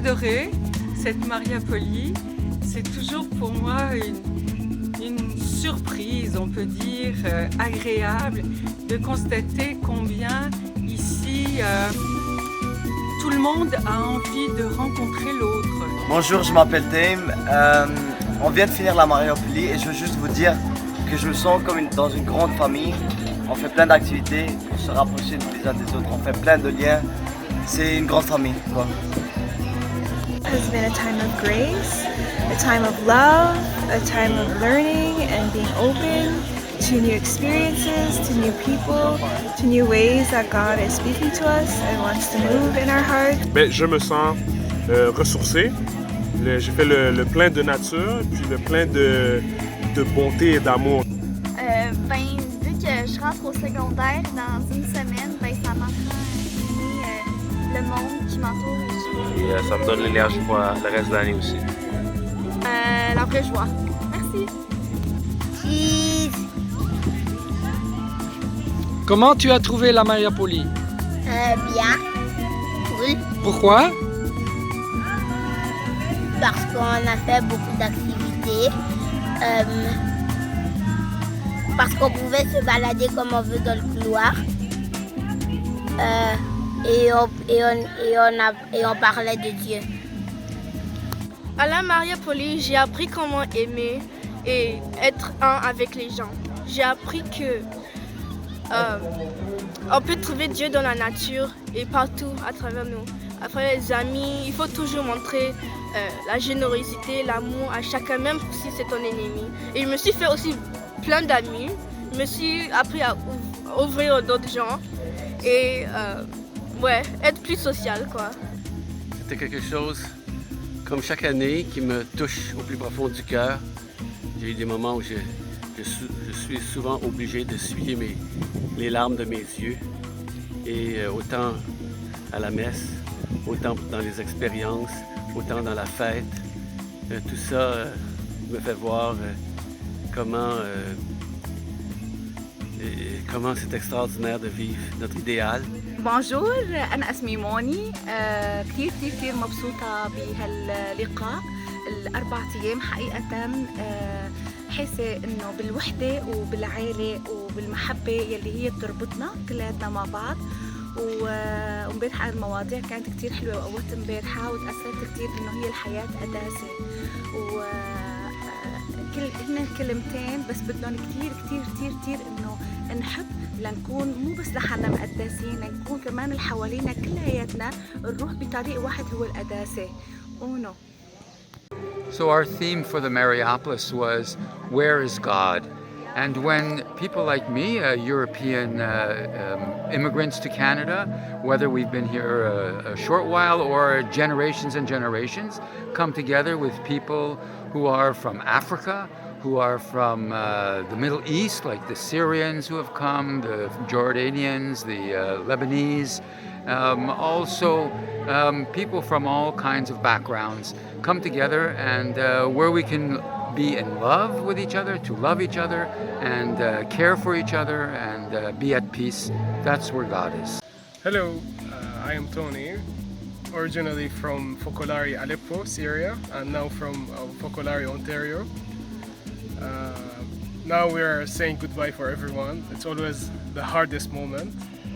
adoré cette Mariapoli. C'est toujours pour moi une surprise, on peut dire, agréable de constater combien ici tout le monde a envie de rencontrer l'autre. Bonjour, je m'appelle Dame. On vient de finir la Mariapoli et je veux juste vous dire que je me sens comme dans une grande famille. On fait plein d'activités pour se rapprocher les uns des autres. On fait plein de liens. C'est une grande famille, quoi. It has been a time of grace, a time of love, a time of learning and being open to new experiences, to new people, to new ways that God is speaking to us and wants to move in our hearts. Je me sens ressourcé. J'ai fait le plein de nature, puis le plein de bonté et d'amour. Vu que je rentre au secondaire dans une semaine, ça m'apprend à aimer le monde qui m'entoure. Et ça me donne l'énergie pour le reste de l'année aussi. La vraie joie. Merci. Cheese. Comment tu as trouvé la Mariapoli? Bien. Cool. Pourquoi? Parce qu'on a fait beaucoup d'activités. Parce qu'on pouvait se balader comme on veut dans le couloir. Et on parlait de Dieu. À la Mariapoli, j'ai appris comment aimer et être un avec les gens. J'ai appris que on peut trouver Dieu dans la nature et partout à travers nous. Après les amis, il faut toujours montrer la générosité, l'amour à chacun, même si c'est ton ennemi. Et je me suis fait aussi plein d'amis. Je me suis appris à ouvrir d'autres gens et être plus social, quoi. C'était quelque chose, comme chaque année, qui me touche au plus profond du cœur. J'ai eu des moments où je suis souvent obligé d'essuyer les larmes de mes yeux. Et autant à la messe, autant dans les expériences, autant dans la fête, tout ça me fait voir comment c'est extraordinaire de vivre notre idéal. بونجور أنا اسمي موني كثير مبسوطة بهاللقاء الأربع أيام حقيقة حاسة إنه بالوحدة وبالعائلة وبالمحبة يلي هي بتربطنا كلياتنا مع بعض ومبارحة المواضيع كانت كتير حلوة وقوات مبارحة وتأثرت كتير إنه هي الحياة قداسة هن كلمتين بس بدهم كتير إنه نحب لنكون مو بس لحالنا مقدسين لنكون كمان اللي حوالينا كلياتنا نروح بطريق واحد هو القداسة. Uno. So our theme for the Mariapolis was, where is God? And when people like me, European immigrants to Canada, whether we've been here a short while or generations and generations, come together with people who are from Africa, who are from the Middle East, like the Syrians who have come, the Jordanians, the Lebanese, also people from all kinds of backgrounds come together and where we can be in love with each other, to love each other and care for each other and be at peace. That's where God is. Hello, I am Tony, originally from Focolare, Aleppo, Syria, and now from Focolare, Ontario. Now we are saying goodbye for everyone. It's always the hardest moment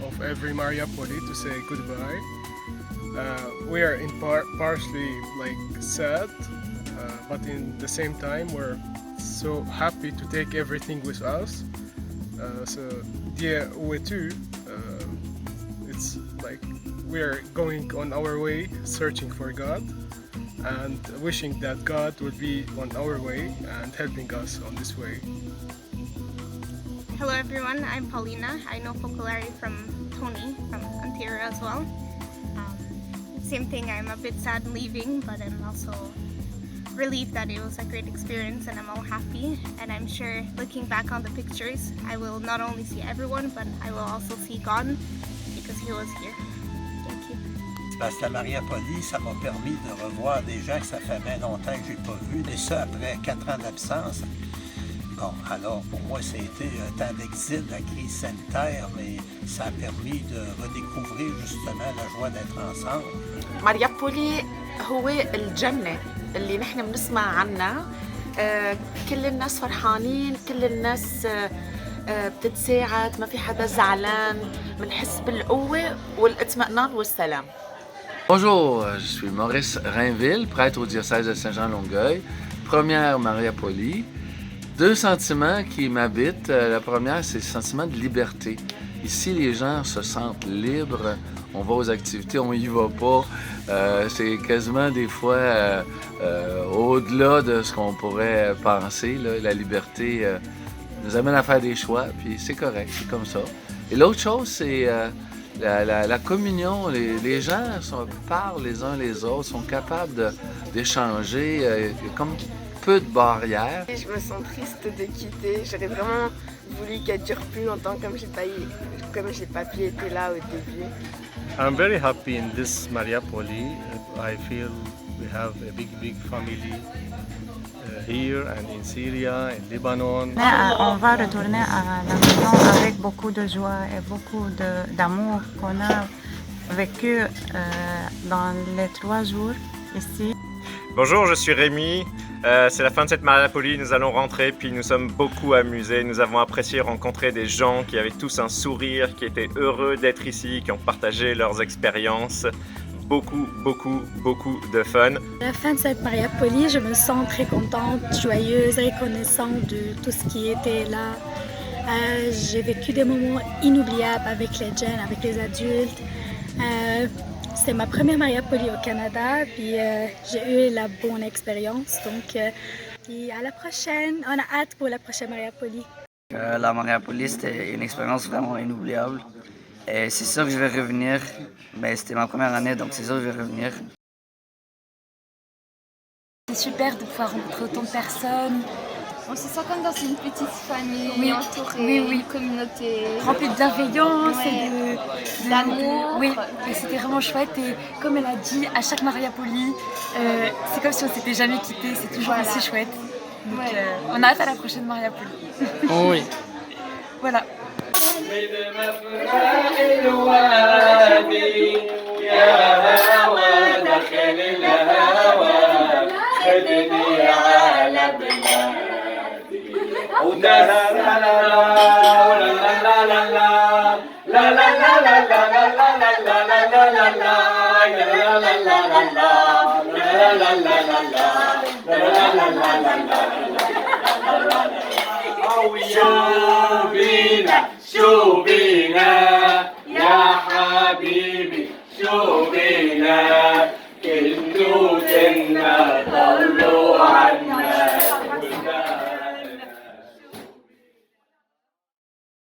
of every Mariapoli to say goodbye. We are partially sad, but in the same time we're so happy to take everything with us. So dear Uetu, it's like we are going on our way searching for God and wishing that God will be on our way and helping us on this way. Hello everyone, I'm Paulina. I know Focolare from Tony from Ontario as well. Same thing, I'm a bit sad leaving, but I'm also relieved that it was a great experience and I'm all happy. And I'm sure looking back on the pictures, I will not only see everyone, but I will also see God because He was here. Thank you. Parce que la Mariapoli, ça m'a permis de revoir des gens que ça fait bien longtemps que je n'ai pas vus, et ça après 4 ans d'absence. Bon, alors pour moi, ça a été un temps d'exil, la crise sanitaire, mais ça a permis de redécouvrir justement la joie d'être ensemble. ماريابولي هو الجنة اللي نحن بنسمع عنها. كل الناس فرحانين، كل الناس بتتساعد، ما في حدا زعلان، بنحس بالقوة والاطمئنان والسلام. Bonjour, je suis Maurice Rainville, prêtre au diocèse de Saint-Jean-Longueuil, première Maria Poli. Deux sentiments qui m'habitent. La première, c'est le sentiment de liberté. Ici, les gens se sentent libres. On va aux activités, on y va pas. C'est quasiment des fois au-delà de ce qu'on pourrait penser. Là. La liberté nous amène à faire des choix, puis c'est correct, c'est comme ça. Et l'autre chose, c'est la communion. Les gens parlent les uns les autres, sont capables d'échanger. Comme peu de barrières. Je me sens triste de quitter. J'aurais vraiment voulu qu'elle dure plus longtemps comme j'ai pas pu être là au début. I'm very happy in this Mariupoli. I feel we have a big family here and in Syria, in Lebanon. On va retourner à la maison avec beaucoup de joie et beaucoup d'amour qu'on a vécu dans les 3 jours ici. Bonjour, je suis Rémi. C'est la fin de cette Mariupoli, nous allons rentrer, puis nous sommes beaucoup amusés. Nous avons apprécié rencontrer des gens qui avaient tous un sourire, qui étaient heureux d'être ici, qui ont partagé leurs expériences. Beaucoup de fun. À la fin de cette Mariupoli, je me sens très contente, joyeuse, reconnaissante de tout ce qui était là. J'ai vécu des moments inoubliables avec les jeunes, avec les adultes. C'était ma première Mariupoli au Canada, puis j'ai eu la bonne expérience. Donc, puis à la prochaine. On a hâte pour la prochaine Mariupoli. La Mariupoli, c'était une expérience vraiment inoubliable. Et c'est sûr que je vais revenir. Mais c'était ma première année, donc c'est sûr que je vais revenir. C'est super de pouvoir rencontrer autant de personnes. On se sent comme dans une petite famille, entourée, une communauté remplie de bienveillance et d'amour. Oui, et c'était vraiment chouette. Et comme elle a dit, à chaque Mariupoli, c'est comme si on s'était jamais quitté. C'est toujours aussi chouette. Donc on a hâte à la prochaine Mariupoli. Oui. Voilà. Oh, we are.